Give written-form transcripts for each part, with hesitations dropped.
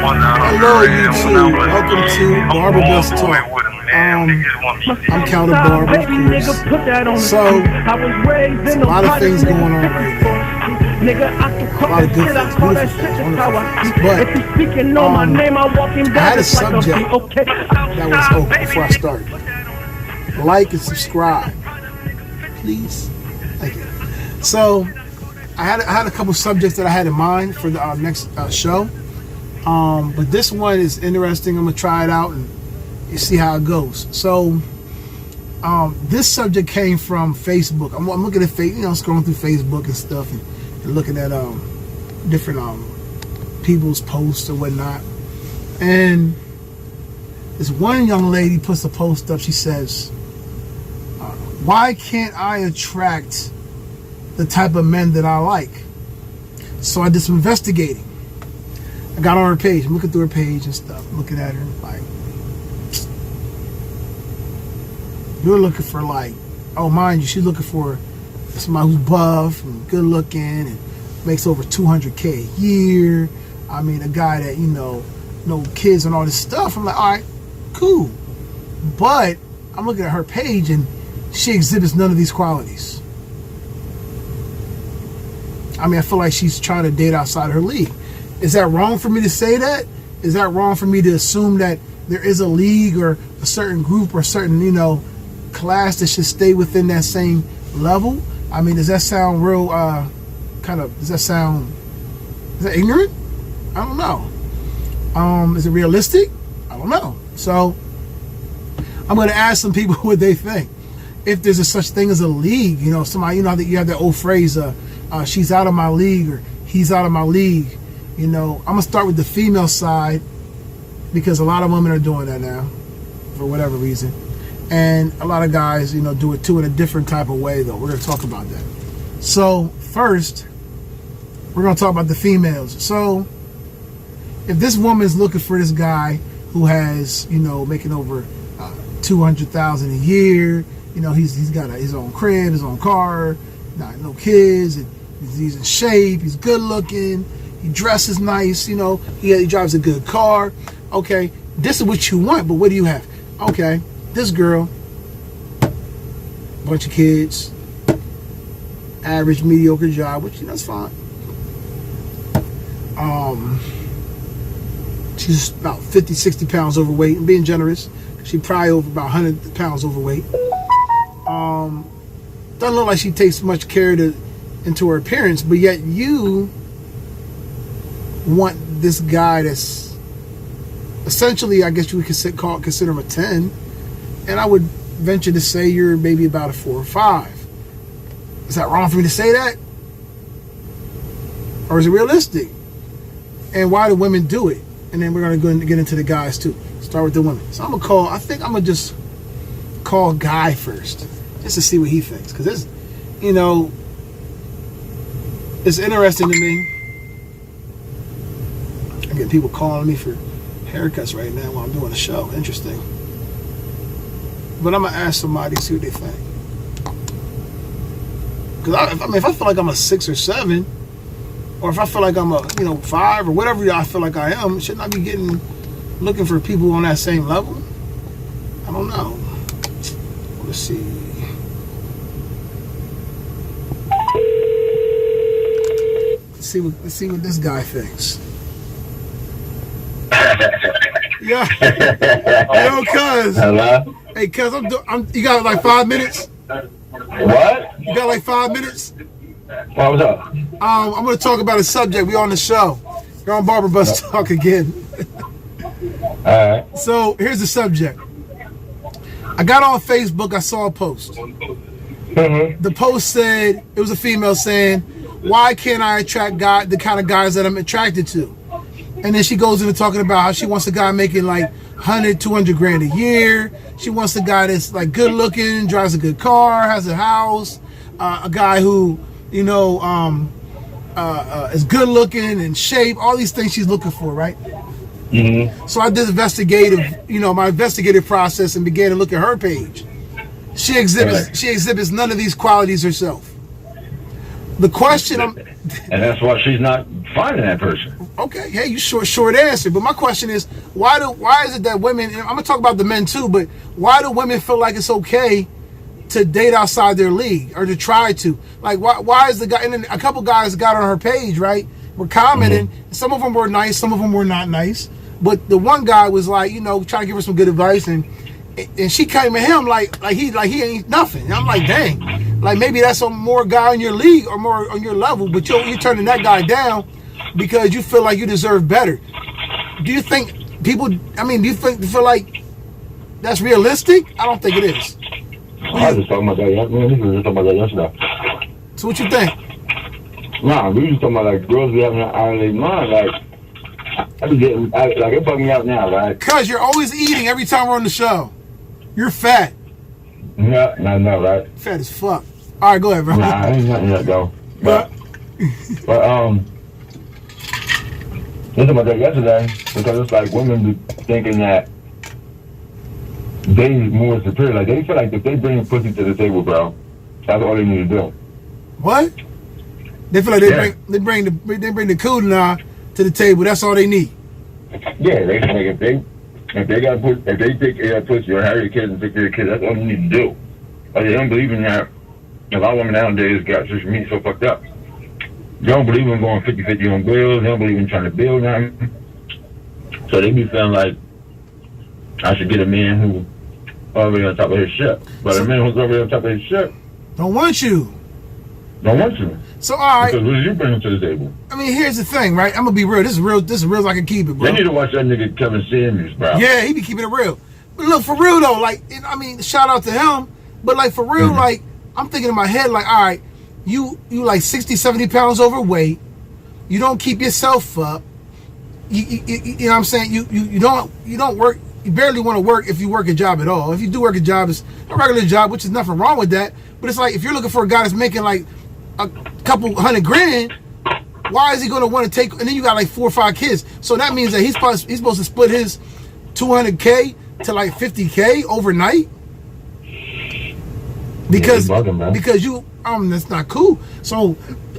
Hello YouTube, welcome to Barber Bus Talk. I'm caldabarber, of course. So, there's a lot of things going on right now. A lot of good things, beautiful things, wonderful things. But, I had a subject that was open before I started. Like and subscribe, please. Thank you. So, I had a couple subjects that I had in mind for the next show. But this one is interesting. I'm gonna try it out and see how it goes. So, this subject came from Facebook. I'm looking at scrolling through Facebook and stuff, and looking at different people's posts or whatnot. And this one young lady puts a post up. She says, "Why can't I attract the type of men that I like?" So I did some investigating. I got on her page. I'm looking through her page and stuff. I'm looking at her like, you're looking for mind you, she's looking for somebody who's buff and good looking and makes over $200K a year. I mean, a guy that, no kids and all this stuff. I'm like, all right, cool. But I'm looking at her page and she exhibits none of these qualities. I mean, I feel like she's trying to date outside her league. Is that wrong for me to say that? Is that wrong for me to assume that there is a league or a certain group or a certain, class that should stay within that same level? I mean, does that sound real, is that ignorant? I don't know. Is it realistic? I don't know. So, I'm going to ask some people what they think. If there's a such thing as a league, somebody, that you have that old phrase, she's out of my league or he's out of my league. I'm going to start with the female side because a lot of women are doing that now for whatever reason. And a lot of guys, do it too in a different type of way, though. We're going to talk about that. So, first, we're going to talk about the females. So, if this woman's looking for this guy who has, making over $200,000 a year, he's got his own crib, his own car, no kids, and he's in shape, he's good looking, he dresses nice, he drives a good car. Okay, this is what you want, but what do you have? Okay, this girl, bunch of kids, average, mediocre job, which, that's fine. She's about 50, 60 pounds overweight, and being generous, she probably over about 100 pounds overweight. Doesn't look like she takes much care into her appearance, but yet you want this guy that's essentially, I guess you would consider him a 10, and I would venture to say you're maybe about a 4 or 5. Is that wrong for me to say that? Or is it realistic? And why do women do it? And then we're going to get into the guys too. Start with the women. So I'm going to just call Guy first, just to see what he thinks. Because it's, it's interesting to me. I get people calling me for haircuts right now while I'm doing a show. Interesting. But I'm going to ask somebody, see what they think. Because if I feel like I'm a 6 or 7, or if I feel like I'm a 5 or whatever I feel like I am, shouldn't I be looking for people on that same level? I don't know. Let's see. Let's see what this guy thinks. Yeah. Yo, cuz. Hello? Hey, cuz, you got like 5 minutes? What? You got like 5 minutes? What was up? I'm going to talk about a subject. We on the show. You're on Barber Bus Talk again. Alright. So, here's the subject. I got on Facebook. I saw a post. Mm-hmm. The post said, it was a female saying, why can't I attract the kind of guys that I'm attracted to? And then she goes into talking about how she wants a guy making like 100, 200 grand a year. She wants a guy that's like good looking, drives a good car, has a house, a guy who, is good looking, in shape, all these things she's looking for, right? Mm-hmm. So I did my investigative process and began to look at her page. She exhibits none of these qualities herself. The question and that's why she's not finding that person. Okay, hey, you short answer. But my question is, why is it that women? And I'm gonna talk about the men too, but why do women feel like it's okay to date outside their league or to try to? Like, why is the guy? And then a couple guys got on her page, right? Were commenting. Mm-hmm. Some of them were nice, some of them were not nice. But the one guy was like, you know, trying to give her some good advice, and she came at him like he ain't nothing. And I'm like, dang, like maybe that's a more guy in your league or more on your level, but you're turning that guy down because you feel like you deserve better. Do you think people? I mean, do you feel like that's realistic? I don't think it is. I was just talking about that. We were just talking about that yesterday. So what you think? Nah, we were just talking about like girls be having an out of their mind. Like I be getting like it bugging me out now, right? Cause you're always eating every time we're on the show. You're fat. No, right? Fat as fuck. All right, go ahead, bro. Nah, I ain't nothing yet though. But talking about that yesterday because it's like women be thinking that they more superior. Like they feel like if they bring pussy to the table, bro, that's all they need to do. What? They feel like they bring the coolant to the table. That's all they need. Yeah, they think if they got if they take care of pussy or have your kids and take care of kids, that's all you need to do. Like they don't believe in that. A lot of women nowadays got social media so fucked up. They don't believe in going 50-50 on bills. They don't believe in trying to build nothing. So they be feeling like I should get a man who already on top of his shit. But a man who's already on top of his shit don't want you. Don't want you. So all right. Because what did you bring to the table? I mean, here's the thing, right? I'm gonna be real. This is real as I can keep it, bro. They need to watch that nigga Kevin Samuels, bro. Yeah, he be keeping it real. But look, for real though, like, I mean, shout out to him. But like for real, like, I'm thinking in my head, like, all right, you like 60, 70 pounds overweight. You don't keep yourself up. You know what I'm saying? You don't work. You barely want to work if you work a job at all. If you do work a job, it's a regular job, which is nothing wrong with that. But it's like if you're looking for a guy that's making like a couple $100,000, why is he going to want to take? And then you got like 4 or 5 kids, so that means that he's supposed to split his $200K to like $50K overnight. Because you that's not cool. So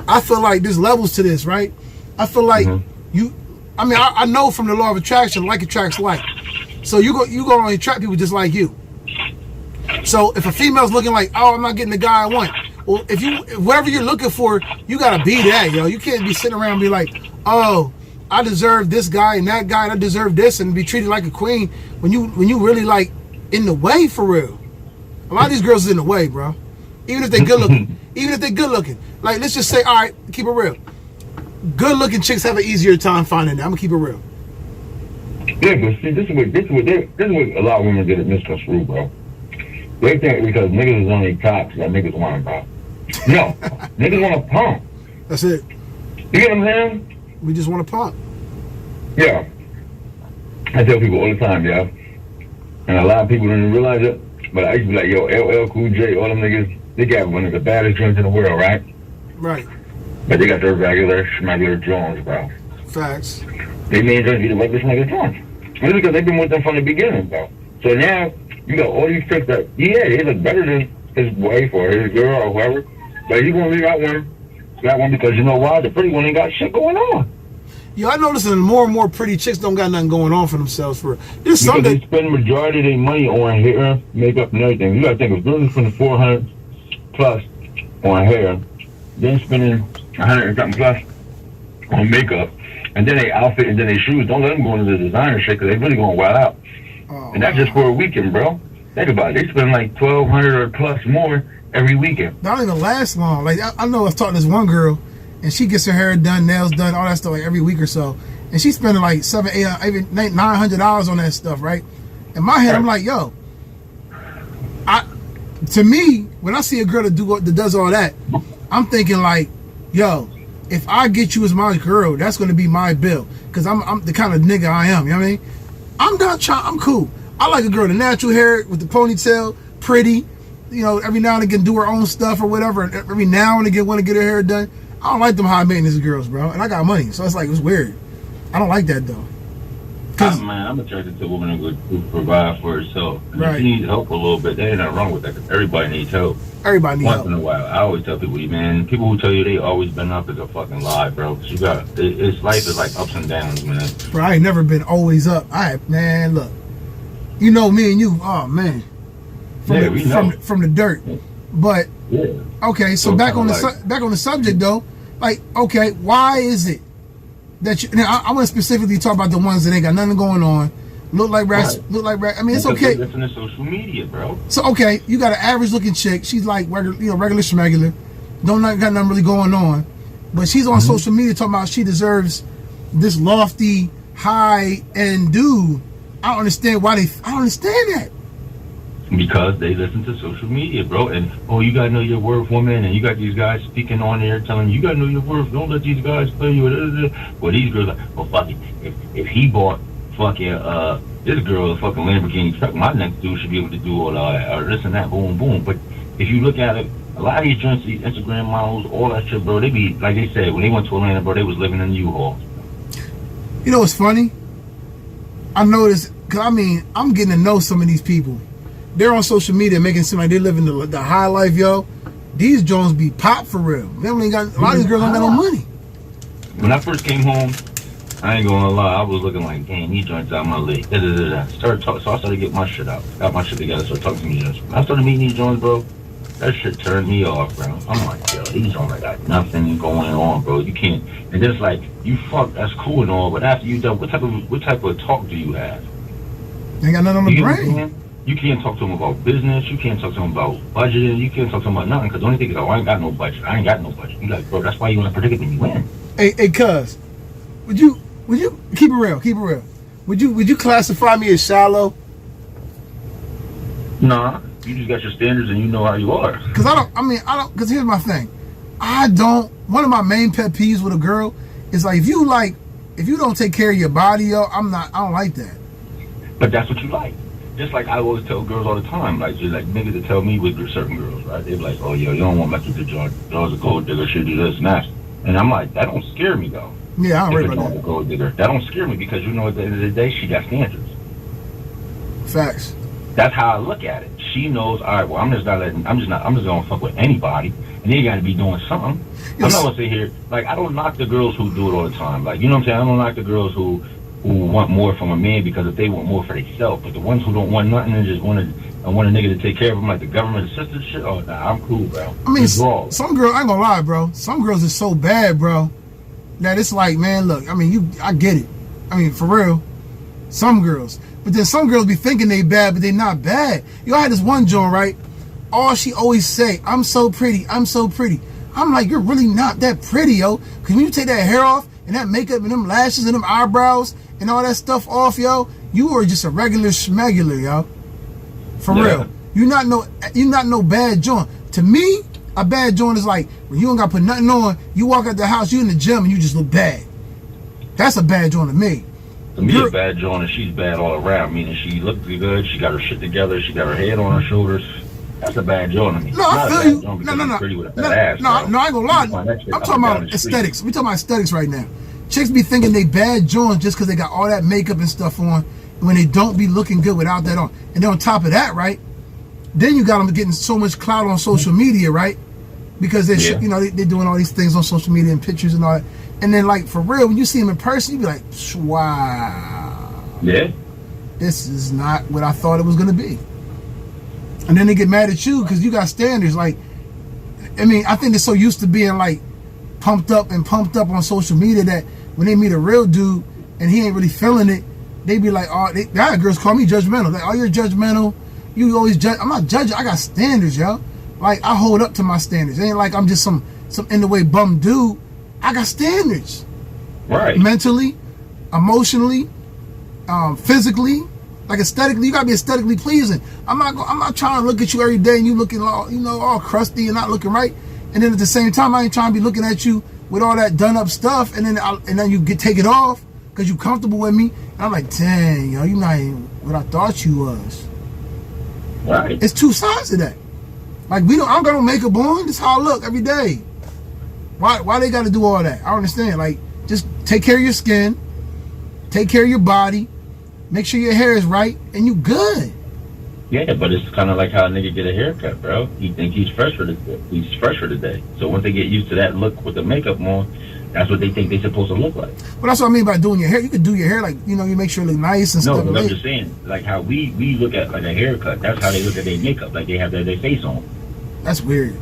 I feel like there's levels to this, right? I feel like I know from the law of attraction, like attracts like. So you go only attract people just like you. So if a female's looking like, oh, I'm not getting the guy I want. Well, if whatever you're looking for, you gotta be that, yo. You can't be sitting around and be like, oh, I deserve this guy and that guy, and I deserve this, and be treated like a queen when you really like in the way for real. A lot of these girls is in the way, bro. Even if they're good looking. Like, let's just say, all right, keep it real. Good looking chicks have an easier time finding that. I'm gonna keep it real. Yeah, but see, this is what a lot of women get it misconstrued, bro. They think because niggas is only cops that niggas want them, bro. No, niggas want to pump. That's it. You get what I'm saying? We just want to pump. Yeah. I tell people all the time, yeah. And a lot of people don't even realize it. But I used to be like, yo, LL Cool J, all them niggas, they got one of the baddest joints in the world, right? Right. But they got their regular, schmegular Jones, bro. Facts. They made them be the regular, schmegular Jones. It's because they've been with them from the beginning, bro. So now, you got all these tricks that, yeah, they look better than his wife or his girl or whoever. But he's going to leave out one because you know why? The pretty one ain't got shit going on. Yo, I notice that more and more pretty chicks don't got nothing going on for themselves. There's some they spend majority of their money on hair, makeup, and everything. You got to think of girls spending $400 plus on hair, then spending $100 and something plus on makeup, and then they outfit and then they shoes. Don't let them go into the designer shit because they really going to wild out. Oh, and that's just for a weekend, bro. Think about it. They spend like $1,200 or plus more every weekend. That don't even last long. Like I know I was talking to this one girl, and she gets her hair done, nails done, all that stuff like every week or so, and she's spending like $700, $800, even $900 on that stuff, right? In my head, I'm like, yo, to me, when I see a girl that does all that, I'm thinking like, yo, if I get you as my girl, that's gonna be my bill, because I'm the kind of nigga I am. You know what I mean? I'm cool. I like a girl with the natural hair with the ponytail, pretty. You know, every now and again do her own stuff or whatever. Every now and again want to get her hair done. I don't like them high maintenance girls, bro. And I got money, so it's like, it's weird. I don't like that though. I'm attracted to a woman who provide for herself. And Right. if she needs help a little bit, there ain't nothing wrong with that. 'Cause everybody needs help. Everybody needs Once help. in a while, I always tell people, man, people who tell you they always been up is a fucking lie, bro. 'Cause it's life is like ups and downs, man. Bro, I ain't never been always up. Man, look. You know me and you, oh man. From the dirt. But Yeah. okay, so back on the subject though, like, okay, why is it that you now I want to specifically talk about the ones that ain't got nothing going on, look like rats, I mean, it's okay. Listen to social media, bro. So okay, you got an average looking chick, she's like regular schmegular, got nothing really going on, but she's on social media talking about she deserves this lofty high end dude. I don't understand that. Because they listen to social media, bro. And, you got to know your worth, woman. And you got these guys speaking on there telling you got to know your worth. Don't let these guys play you. Well, these girls are like, well, fuck it. If he bought fucking, this girl a fucking Lamborghini truck, my next dude should be able to do all that, or this and that, boom, boom. But if you look at it, a lot of these joints, these Instagram models, all that shit, bro, they be, like they said, when they went to Atlanta, bro, they was living in U-Hauls. You know what's funny? I noticed, because I mean, I'm getting to know some of these people. They're on social media making it seem like they living the high life, yo. These Jones be pop for real. They only got a lot of these girls don't got no money. When I first came home, I ain't gonna lie, I was looking like, damn, these joints out my league. So I started getting my shit out, got my shit together, started talking to these joints. When I started meeting these joints, bro, that shit turned me off, bro. I'm like, yo, these joints like got nothing going on, bro. You can't. And then it's like, you fuck, that's cool and all, but after you done, what type of talk do you have? They got nothing on the brain. You can't talk to them about business. You can't talk to them about budgeting. You can't talk to them about nothing. Because the only thing is, I ain't got no budget. I ain't got no budget. You like, bro, that's why you in a predicament you in. Hey, cuz, would you keep it real? Keep it real. Would you classify me as shallow? Nah, you just got your standards and you know how you are. Because because here's my thing. One of my main pet peeves with a girl is like, if you don't take care of your body, yo, I don't like that. But that's what you like. Just like I always tell girls all the time, like niggas that tell me with certain girls, right? They be like, oh, yo, you don't want to mess with the jaws a gold digger, should do this and that. And I'm like, that don't scare me, though. Yeah, I don't worry about that. Gold digger. That don't scare me because you know at the end of the day, she got standards. Facts. That's how I look at it. She knows, all right, well, I'm just gonna fuck with anybody, and they gotta be doing something. Yes. I'm not gonna sit here, like, I don't knock the girls who do it all the time. Like, you know what I'm saying? I don't knock the girls who want more from a man because if they want more for themselves, but the ones who don't want nothing and just want a nigga to take care of them, like the government assistance shit, oh, nah, I'm cool, bro. I mean, some girls, I ain't gonna lie, bro. Some girls are so bad, bro, that it's like, man, look, I mean, I get it. I mean, for real, some girls. But then some girls be thinking they bad, but they not bad. You know, I had this one joint, right? All she always say, I'm so pretty, I'm so pretty. I'm like, you're really not that pretty, yo. Because when you take that hair off and that makeup and them lashes and them eyebrows and all that stuff off, yo, you are just a regular schmegular, yo. For real. You're not no bad joint. To me, a bad joint is like when you don't got to put nothing on, you walk out the house, you in the gym and you just look bad. That's a bad joint to me. To me, a bad joint and she's bad all around, meaning she looks good, she got her shit together, she got her head on her shoulders. That's a bad joint to me. No, I feel you. No, I ain't gonna lie. I'm talking about aesthetics. We talking about aesthetics right now. Chicks be thinking they bad joints just because they got all that makeup and stuff on when they don't be looking good without that on. And then on top of that, right, then you got them getting so much clout on social media, right? Because they're doing all these things on social media and pictures and all that. And then, like, for real, when you see them in person, you be like, wow. Yeah. This is not what I thought it was going to be. And then they get mad at you because you got standards. Like, I mean, I think they're so used to being, like, pumped up on social media that when they meet a real dude and he ain't really feeling it, they be like, oh, that girls call me judgmental. Like, oh, you're judgmental. You always judge. I'm not judging. I got standards, yo. Like, I hold up to my standards. It ain't like I'm just some in the way bum dude. I got standards. Right. Mentally, emotionally, physically, like aesthetically. You gotta be aesthetically pleasing. I'm not trying to look at you every day and you looking all crusty and not looking right. And then at the same time, I ain't trying to be looking at you with all that done up stuff. And then you take it off because you comfortable with me. And I'm like, dang, yo, you not even what I thought you was. Right. It's two sides of that. Like, I don't got no makeup on. This is how I look every day. Why they got to do all that? I don't understand. Like, just take care of your skin, take care of your body, Make sure your hair is right, and you good. Yeah, but it's kind of like how a nigga get a haircut, bro. He think he's fresh for the day. So once they get used to that look with the makeup on, that's what they think they're supposed to look like. Well, that's what I mean by doing your hair. You could do your hair like, you make sure it look nice and stuff. No, I'm just saying, like how we look at like a haircut. That's how they look at their makeup, like they have their face on. That's weird.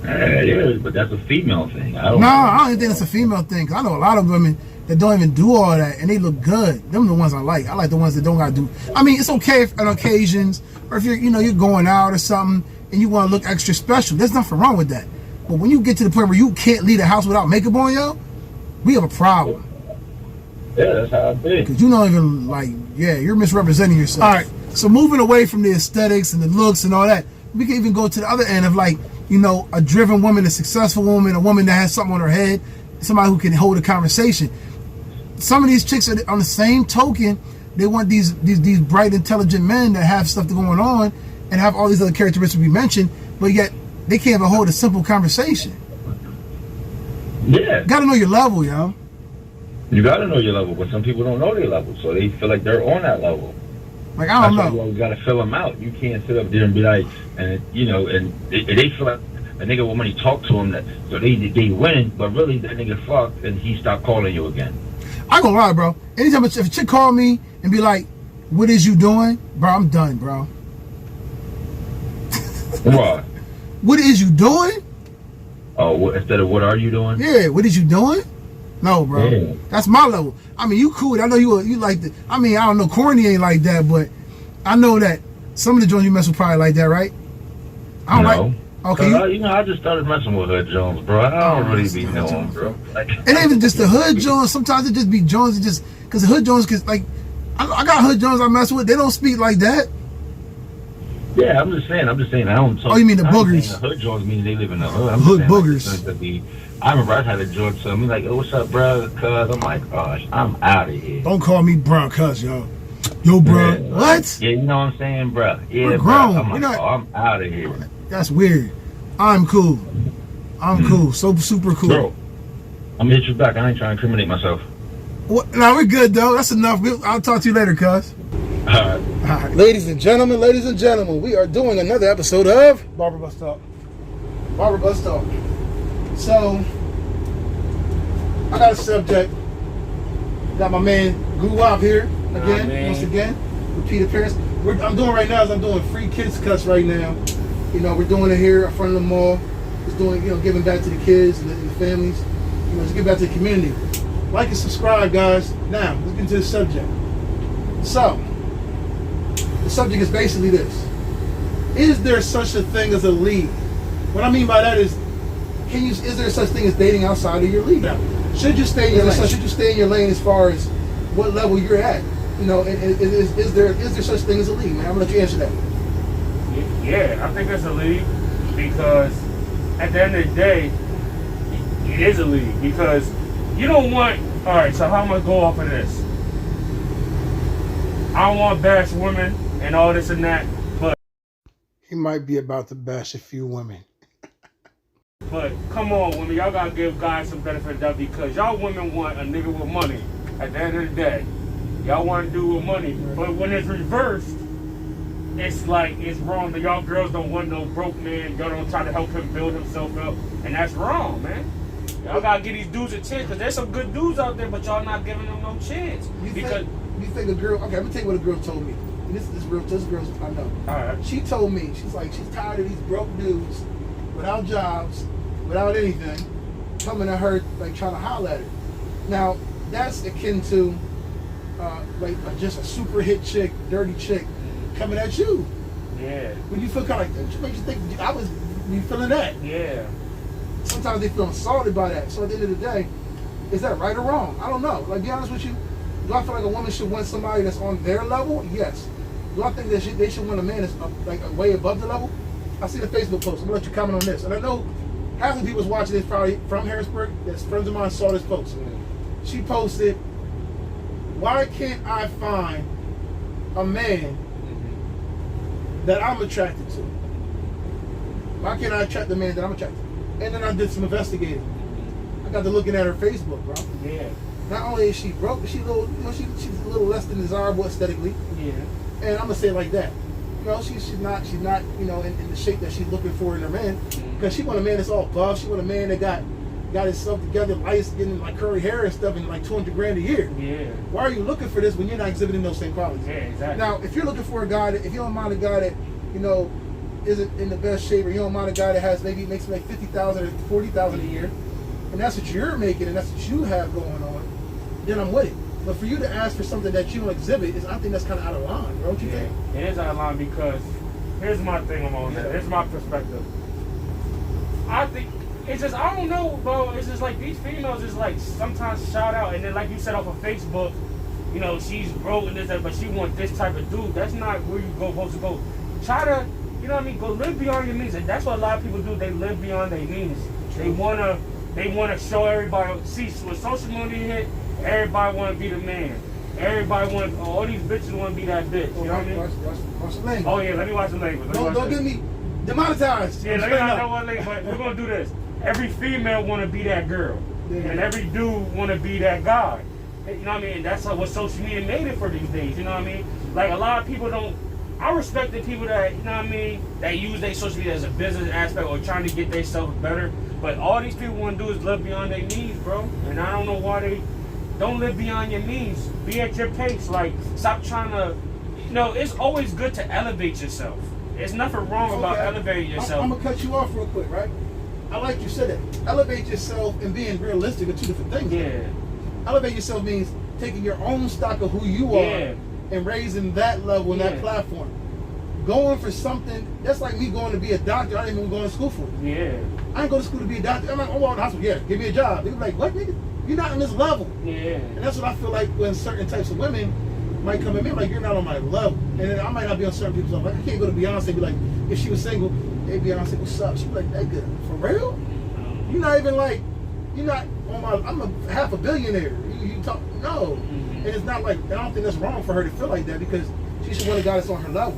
It is, but that's a female thing. I don't even think it's a female thing. 'Cause I know a lot of women that don't even do all that, and they look good. Them are the ones I like. I like the ones that don't gotta do. I mean, it's okay if, on occasions, or if you're going out or something, and you want to look extra special. There's nothing wrong with that. But when you get to the point where you can't leave the house without makeup on, yo, we have a problem. Yeah, that's how I think. Because you don't even you're misrepresenting yourself. All right, so moving away from the aesthetics and the looks and all that, we can even go to the other end of a driven woman, a successful woman, a woman that has something on her head, somebody who can hold a conversation. Some of these chicks are on the same token. They want these bright, intelligent men that have stuff going on and have all these other characteristics we mentioned, but yet they can't even hold a simple conversation. Yeah. Gotta know your level, yo. You gotta know your level, but some people don't know their level, so they feel like they're on that level. Like, I don't know. You always gotta fill them out. You can't sit up there and be like, and they feel like a nigga will money talk to them, so they win, but really that nigga fucked and he stopped calling you again. I ain't gonna lie, bro. Anytime if a chick call me and be like, "What is you doing?" Bro, I'm done, bro. What? What is you doing? Oh, instead of what are you doing? Yeah, what is you doing? No, bro. Yeah. That's my level. I mean, you cool. I know you like the. I mean, I don't know. Corny ain't like that, but I know that some of the joints you mess with probably like that, right? I don't like. Okay. I just started messing with Hood Jones, bro. I don't really be knowing, bro. It ain't even just the Hood Jones. Sometimes it just be Jones. It just because the Hood Jones, I got Hood Jones I mess with. They don't speak like that. Yeah, I'm just saying. I don't talk. Oh, you mean the boogers? The Hood Jones means they live in the hood. Hood boogers. I remember I had a joint tell me like, "Oh, what's up, bro?" Cuz I'm like, "Gosh, I'm out of here." Don't call me bro, cuz yo, bro. Yeah, what? Yeah, you know what I'm saying, bro. Yeah, we're grown. Bro. I'm like, I'm out of here. That's weird. I'm cool. Cool. So super cool. Bro, I'm gonna hit you back. I ain't trying to incriminate myself. What? No, we're good though. That's enough. I'll talk to you later, cuz. All right. Ladies and gentlemen, we are doing another episode of Barber Bus Talk. So, I got a subject. Got my man Guwap here once again, repeat appearance. I'm doing free kids cuts right now. We're doing it here in front of the mall. Just doing, giving back to the kids and the families. Just give back to the community. Like and subscribe, guys. Now, let's get into the subject. So, the subject is basically this. Is there such a thing as a league? What I mean by that is there such thing as dating outside of your league? Now, should you stay in your lane? Should you stay in your lane as far as what level you're at? Is there such thing as a league, man? I'm gonna let you answer that. Yeah, I think it's a league because at the end of the day, it is a league because you don't want. All right, so how am I go off of this? I don't want to bash women and all this and that, but he might be about to bash a few women. But come on, women, y'all gotta give guys some benefit of that because y'all women want a nigga with money. At the end of the day, y'all want to do with money, but when it's reversed, it's like it's wrong. That y'all girls don't want no broke man. Y'all don't try to help him build himself up, and that's wrong, man. Y'all gotta give these dudes a chance because there's some good dudes out there, but y'all not giving them no chance. You think a girl? Okay, let me tell you what a girl told me. This girl's I know. All right. She told me she's tired of these broke dudes without jobs, without anything, coming at her trying to holler at her. Now that's akin to just a super hit chick, dirty chick coming at you. Yeah. When you feel kind of like that, makes you think you feeling that. Yeah. Sometimes they feel assaulted by that. So at the end of the day, is that right or wrong? I don't know. Be honest with you, do I feel like a woman should want somebody that's on their level? Yes. Do I think that they should want a man that's way above the level? I see the Facebook post. I'm gonna let you comment on this. And I know half the people watching this probably from Harrisburg. That's friends of mine saw this post. She posted, "Why can't I find a man that I'm attracted to? Why can't I attract the man that I'm attracted to?" And then I did some investigating. I got to looking at her Facebook, bro. Yeah. not only is she broke, but she's a little, she's a little less than desirable aesthetically. Yeah. And I'm gonna say it like that. She's not, in the shape that she's looking for in her man. Because she want a man that's all buff. She want a man that got himself together, light skin, and like curly hair and stuff, and like $200,000 a year. Yeah. Why are you looking for this when you're not exhibiting those same qualities? Yeah, exactly. Now, if you're looking for a guy that, if you don't mind a guy that, isn't in the best shape, or you don't mind a guy that has maybe makes like $50,000 or $40,000 a year, and that's what you're making, and that's what you have going on, then I'm with it. But for you to ask for something that you don't exhibit, I think that's kind of out of line, don't you think? It is out of line because here's my thing on that. Here's my perspective. I think it's just, I don't know, bro. It's just like these females is like sometimes shout out, and then like you said off of Facebook, she's broke and this, that, but she want this type of dude. That's not where you supposed to go. Try to, go live beyond your means, and that's what a lot of people do. They live beyond their means. They wanna show everybody. See, when social media hit, everybody want to be the man. Everybody want, all these bitches want to be that bitch. You know what I mean? Watch the language. Oh yeah, let me watch the language. Don't get me demonetized. Yeah, let me not know what language, but we're gonna do this. Every female want to be that girl, and every dude want to be that guy. You know what I mean? That's what social media made it for these days. You know what I mean? Like a lot of people don't. I respect the people that, that use their social media as a business aspect or trying to get themselves better. But all these people want to do is live beyond their means, bro. And I don't know why they don't live beyond your means. Be at your pace. Like, stop trying to, it's always good to elevate yourself. There's nothing wrong about elevating yourself. I'm going to cut you off real quick, right? I like you said that. Elevate yourself and being realistic are two different things. Yeah. Elevate yourself means taking your own stock of who you are and raising that level and that platform. Going for something, that's like me going to be a doctor. I didn't even go to school for it. Yeah. I ain't go to school to be a doctor. I'm like, oh, well, the hospital, give me a job. They be like, what, nigga? You're not on this level. Yeah. And that's what I feel like when certain types of women might come at me, like, you're not on my level. And then I might not be on certain people's level. Like, I can't go to Beyonce and be like, if she was single, hey, Beyonce, what's up? She'd be like, that good. For real? You're not even like, you're not on my, I'm a half a billionaire. You talk, no. And it's not like, I don't think that's wrong for her to feel like that because she should want a guy that's on her level.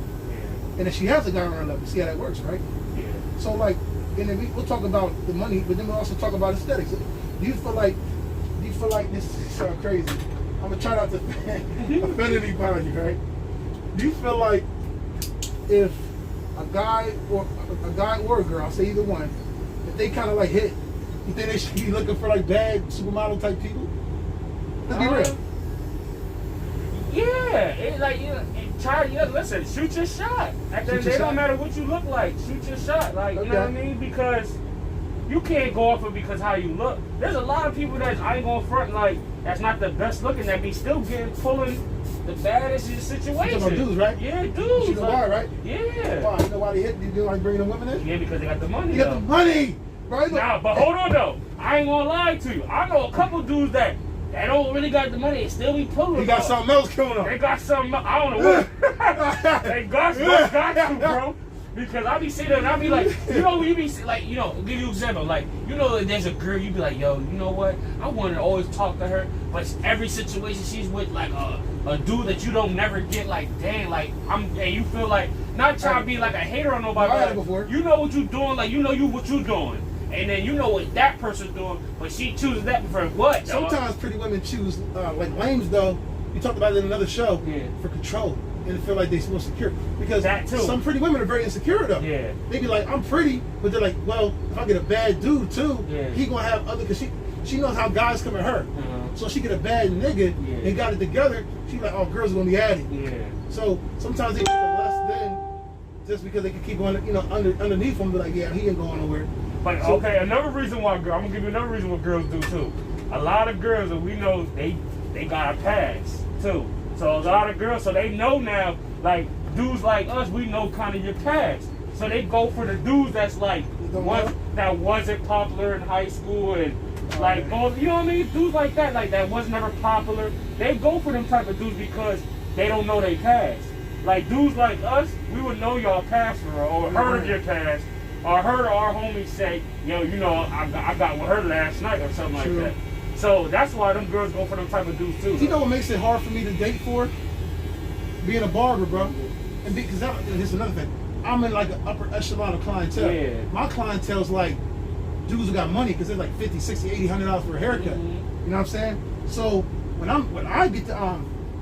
And if she has a guy on her level, see how that works, right? Yeah. So like, and then we'll talk about the money, but then we'll also talk about aesthetics. Do you feel like this is so crazy? I'm gonna try not to offend anybody, right? Do you feel like if a guy or a girl, I'll say either one, if they kind of like hit, you think they should be looking for like bad supermodel type people? Let's be real. Yeah, listen, shoot your shot. At the end of the day, it don't matter what you look like. Shoot your shot, like, you know what I mean? Because you can't go off it because how you look. There's a lot of people that I ain't gonna front like that's not the best looking that be still pulling the baddest in the situation. You're talking about dudes, right? Yeah, dudes. You know why, right? Yeah. Why? You know why they hit? You like bringing the women in? Yeah, because they got the money. You got the money, right? Nah, but hold on though. I ain't gonna lie to you. I know a couple dudes that don't really got the money and still be pulling. They got something else coming on. They got something. I don't know what. They got to, bro. Because I be sitting there and I be like, when you be like, give you an example, like, there's a girl, you be like, yo, you know what? I want to always talk to her, but every situation she's with, like, a dude that you don't never get, like, dang, like, and you feel like, not trying to be like a hater on nobody, but you know what you doing, like, what you doing. And then you know what that person's doing, but she chooses that for what? Sometimes pretty women choose, like lames though, you talked about it in another show, for control. And feel like they're more secure. Because some pretty women are very insecure though. Yeah. They be like, I'm pretty, but they're like, well, if I get a bad dude too, he gonna have other, because she knows how guys come at her. So she get a bad nigga and got it together, she like, oh, girls are gonna be at it. Yeah. So sometimes they get less than just because they can keep on, underneath them, be like, yeah, he ain't going nowhere. But okay, another reason why I'm gonna give you another reason what girls do too. A lot of girls that we know they got a pass too. So a lot of girls, so they know now, like dudes like us, we know kind of your past. So they go for the dudes that's like that wasn't popular in high school and like you know what I mean? Dudes like that was never popular. They go for them type of dudes because they don't know their past. Like dudes like us, we would know y'all past or heard of your past. Or heard our homies say, yo, I got with her last night or something like that. So that's why them girls go for them type of dudes too. You know what makes it hard for me to date for? Being a barber, bro. And because here's another thing. I'm in like an upper echelon of clientele. Yeah. My clientele's like dudes who got money because they're like $50, $60, $80, $100 for a haircut. You know what I'm saying? So when I get to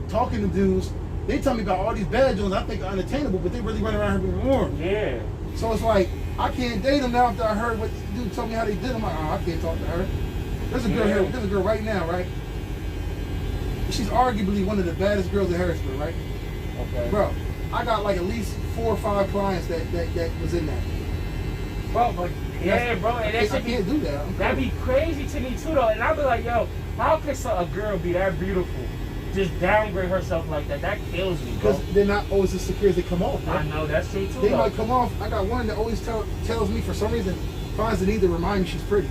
talking to dudes, they tell me about all these bad Jones I think are unattainable, but they really run around here being warm. Yeah. So it's like I can't date them now after I heard what the dude told me how they did. I'm like, I can't talk to her. There's a girl here. There's a girl right now, right? She's arguably one of the baddest girls in Harrisburg, right? Okay. Bro, I got like at least 4 or 5 clients that was in that. Bro, but yeah, bro, and I can't do that. That'd be crazy to me too, though. And I'd be like, yo, how can a girl be that beautiful, just downgrade herself like that? That kills me, bro. Because they're not always as secure as they come off, bro. I know, that's true too, They though. might come off. I got one that always tells me for some reason, finds the need to remind me she's pretty.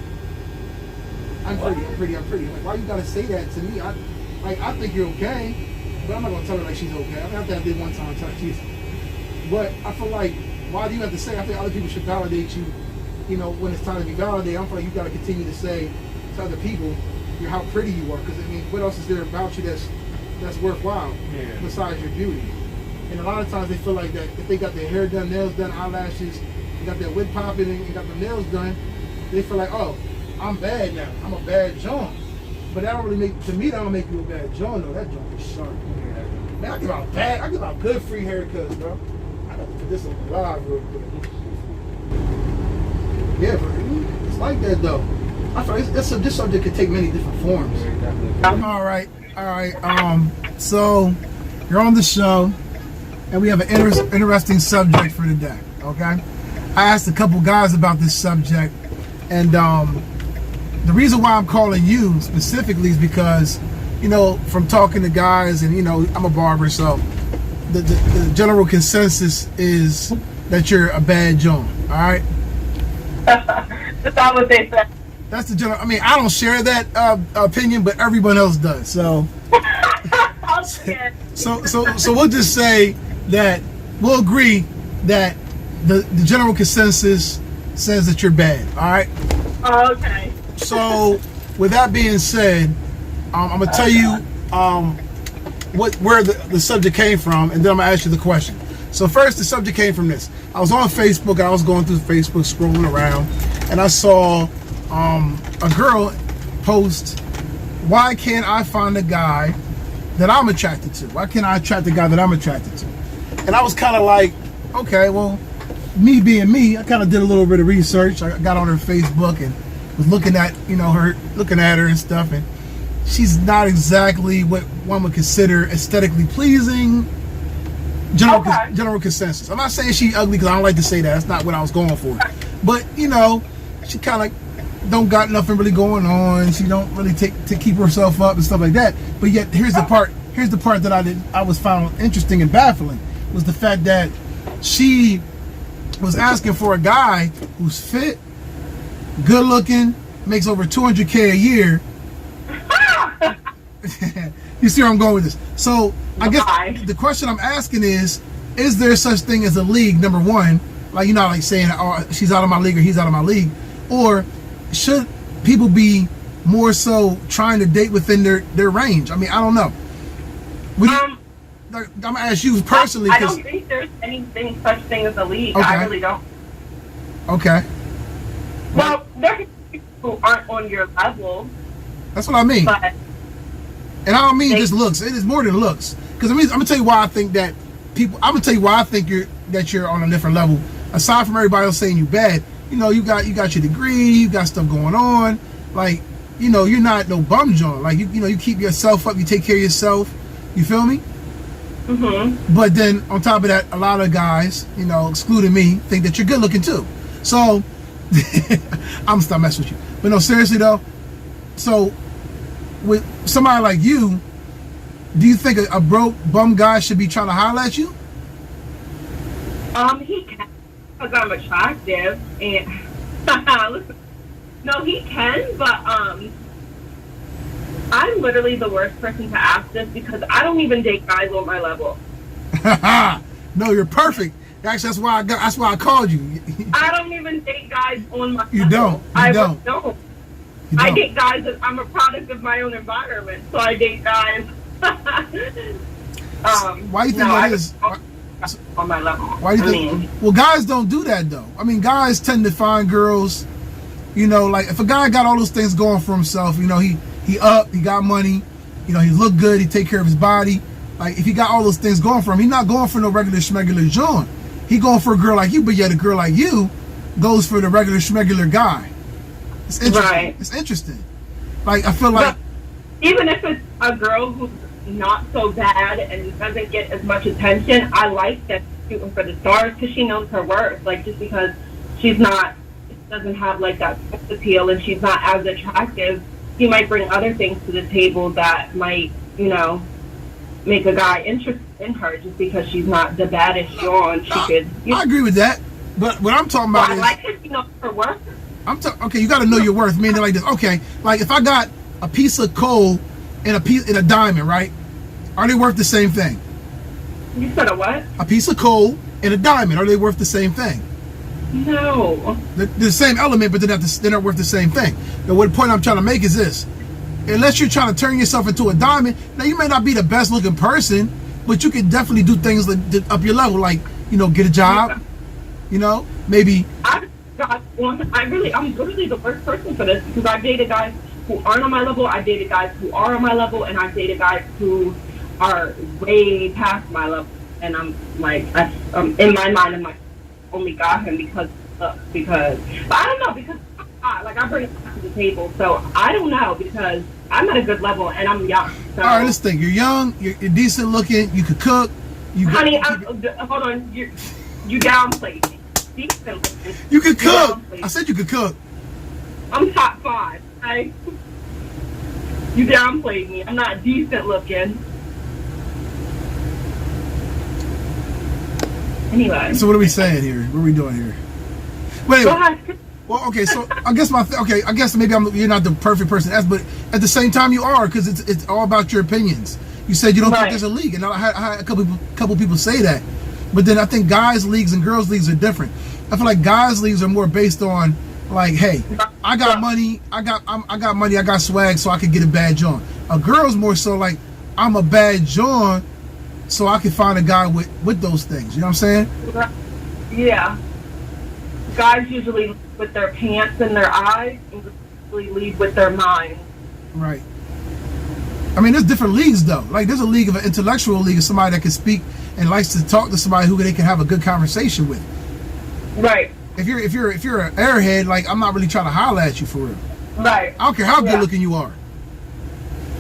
I'm pretty. I'm like, why you gotta say that to me? I think you're okay, but I'm not gonna tell her like she's okay. I have to have this one time tell her she's. But I feel like, why do you have to say? I think other people should validate you. You know, when it's time to be validated, I feel like you gotta continue to say to other people, how pretty you are. Because I mean, what else is there about you that's worthwhile besides your beauty? And a lot of times they feel like that if they got their hair done, nails done, eyelashes, they got their wig popping, and got their nails done, they feel like, oh, I'm bad now. I'm a bad John. But that don't really make, to me, that don't make you a bad John, though. That John is sharp. Man, I give out good free haircuts, bro. I gotta put this on the live real quick. Yeah, bro. It's like that, though. I feel like this subject could take many different forms. All right. So you're on the show, and we have an interesting subject for today, okay? I asked a couple guys about this subject, and the reason why I'm calling you specifically is because, you know, from talking to guys, and, you know, I'm a barber, so the general consensus is that you're a bad John, all right? That's not what they said. That's the general, I mean, I don't share that opinion, but everyone else does, so. So we'll just say that we'll agree that the general consensus says that you're bad, all right? Oh, okay. So, with that being said, I'm gonna tell you where the subject came from, and then I'm gonna ask you the question. So first, the subject came from this. I was on Facebook. I was going through Facebook, scrolling around, and I saw a girl post, "Why can't I find a guy that I'm attracted to? Why can't I attract the guy that I'm attracted to?" And I was kind of like, okay, well, me being me, I kind of did a little bit of research. I got on her Facebook and was looking at, looking at her and stuff, and she's not exactly what one would consider aesthetically pleasing. General consensus. I'm not saying she ugly, because I don't like to say that. That's not what I was going for. But, you know, she kind of don't got nothing really going on. She don't really take to keep herself up and stuff like that. But yet, here's the part that I was found interesting and baffling, was the fact that she was asking for a guy who's fit, good looking, makes over $200K a year. You see where I'm going with this? So I guess the question I'm asking is there such thing as a league, number one, like, like saying, oh, she's out of my league or he's out of my league, or should people be more so trying to date within their range? I mean, I don't know. I'm gonna ask you personally. I don't think there's anything such thing as a league. Okay. I really don't. Okay. Well, there are people who aren't on your level. That's what I mean. But and I don't mean just looks. It is more than looks. Because I'm gonna tell you why I think that people. I'm gonna tell you why I think you're on a different level. Aside from everybody else saying you bad, you got your degree, you got stuff going on. Like, you're not no bum John. Like you keep yourself up, you take care of yourself. You feel me? Mm-hmm. But then on top of that, a lot of guys, excluding me, think that you're good looking too. So I'm gonna stop messing with you. But no, seriously though. So with somebody like you, do you think a broke bum guy should be trying to holler at you? He can, because I'm attractive, and listen, no, he can, but I'm literally the worst person to ask this, because I don't even date guys on my level. No, you're perfect. Actually, that's why I called you. I don't even date guys on my You level. don't. don't. I date guys that I'm a product of my own environment, so I date guys. Why do you think that is? On my level. Why do you think? Well, guys don't do that though. I mean, guys tend to find girls. Like if a guy got all those things going for himself, he he got money, you know, he look good, he take care of his body. Like, if he got all those things going for him, he's not going for no regular schmegular John. He going for a girl like you, but yet a girl like you goes for the regular schmegular guy. It's interesting. Right. It's interesting. Like, I feel like... But even if it's a girl who's not so bad and doesn't get as much attention, I like that she's shooting for the stars because she knows her worth. Like, just because she's not, doesn't have like that sex appeal and she's not as attractive, she might bring other things to the table that might, you know, make a guy interested in her just because she's not the baddest John. She could. I agree with that, but what I'm talking about I is... like that she knows her worth. Okay, you got to know your worth. Meaning like this. Okay, like if I got a piece of coal and a diamond, right? Are they worth the same thing? You said a what? A piece of coal and a diamond. Are they worth the same thing? No. They're the same element, but they're not worth the same thing. The point I'm trying to make is this: unless you're trying to turn yourself into a diamond, now you may not be the best looking person, but you can definitely do things to up your level, like, you know, get a job. You know, maybe. I'm literally the worst person for this because I've dated guys who aren't on my level, I've dated guys who are on my level, and I've dated guys who are way past my level. And I'm like, in my mind, I'm like, only got him because, but I don't know, because I bring it to the table, so I don't know, because I'm at a good level and I'm young. So. All right, let's think. You're young, you're decent looking, you could cook. Honey, hold on, you downplayed me. Decent looking. You could cook. I said you could cook. I'm top 5. Okay? You downplayed me. I'm not decent looking. Anyway. So what are we saying here? What are we doing here? Wait. Go ahead. Well, okay. So I guess maybe you're not the perfect person to ask, but at the same time you are, because it's all about your opinions. You said you don't think there's a league, and I had a couple people say that, but then I think guys leagues and girls leagues are different. I feel like guys leagues are more based on like, hey, I got money, I got swag, so I could get a bad John. A girl's more so like, I'm a bad John, so I can find a guy with those things. You know what I'm saying? Yeah. Guys usually lead with their pants and their eyes, and usually lead with their mind. Right. I mean, there's different leagues though. Like, there's a league of an intellectual league of somebody that can speak and likes to talk to somebody who they can have a good conversation with. Right. If you're an airhead, like, I'm not really trying to holler at you for real. Right. I don't care how good looking you are.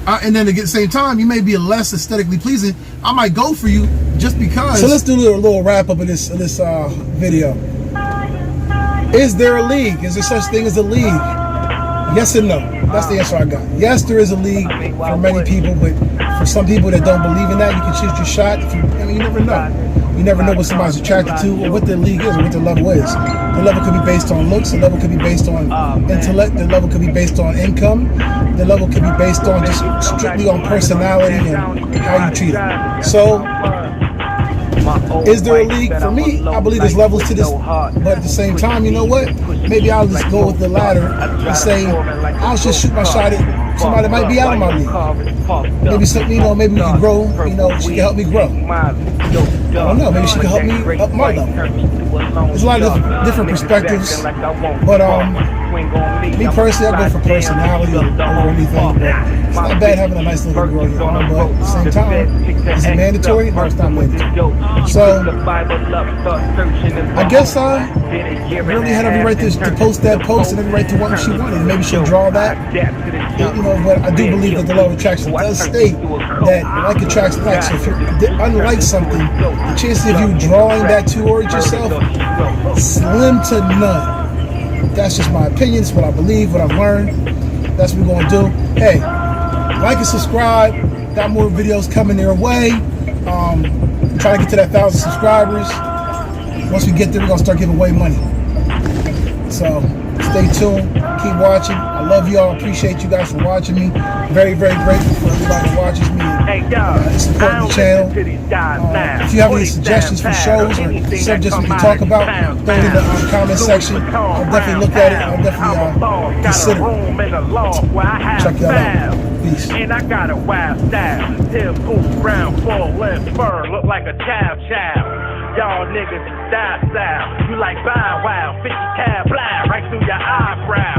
And then at the same time, you may be less aesthetically pleasing. I might go for you just because. So let's do a little wrap up of this video. Is there a league? Is there such thing as a league? Yes and no. That's the answer I got. Yes, there is a league for many people, but for some people that don't believe in that, you can shoot your shot. You never know. You never know what somebody's attracted to, or what their league is, or what their level is. The level could be based on looks. The level could be based on intellect. The level could be based on income. The level could be based on just strictly on personality and how you treat them. So, is there a league? For me, I believe there's levels to this, but at the same time, you know what? Maybe I'll just go with the latter and say I'll just shoot my shot at somebody that might be out of my league. Maybe maybe we can grow. She can help me grow. I don't know. Maybe she can help me up my level. There's a lot of different perspectives, but me personally, I go for personality over anything. But it's not bad having a nice little girl in your arm, but at the same time, is it mandatory? No, it's not mandatory. So I guess really had every right to post that post and every right to want what she wanted. Maybe she'll draw that. But I do believe that the law of attraction does state that like attracts like. So if you're unlike something, the chances of you drawing that towards yourself, slim to none. That's just my opinion. It's what I believe, what I've learned. That's what we're going to do. Hey, like and subscribe. Got more videos coming their way. Trying to get to that 1,000 subscribers. Once we get there, we're going to start giving away money. So stay tuned. Keep watching. I love y'all. Appreciate you guys for watching me. Very, very grateful for everybody who watches me and supporting the channel. If you have any suggestions for shows or subjects we can talk about, throw it in the comment section. I'll definitely look at it. I'll definitely consider it. Check y'all out. Peace. And I got a wild style. Tail cool, brown, full length fur, look like a child. Y'all niggas die style. You like Bow Wow, 50 tab fly right through your eyebrow.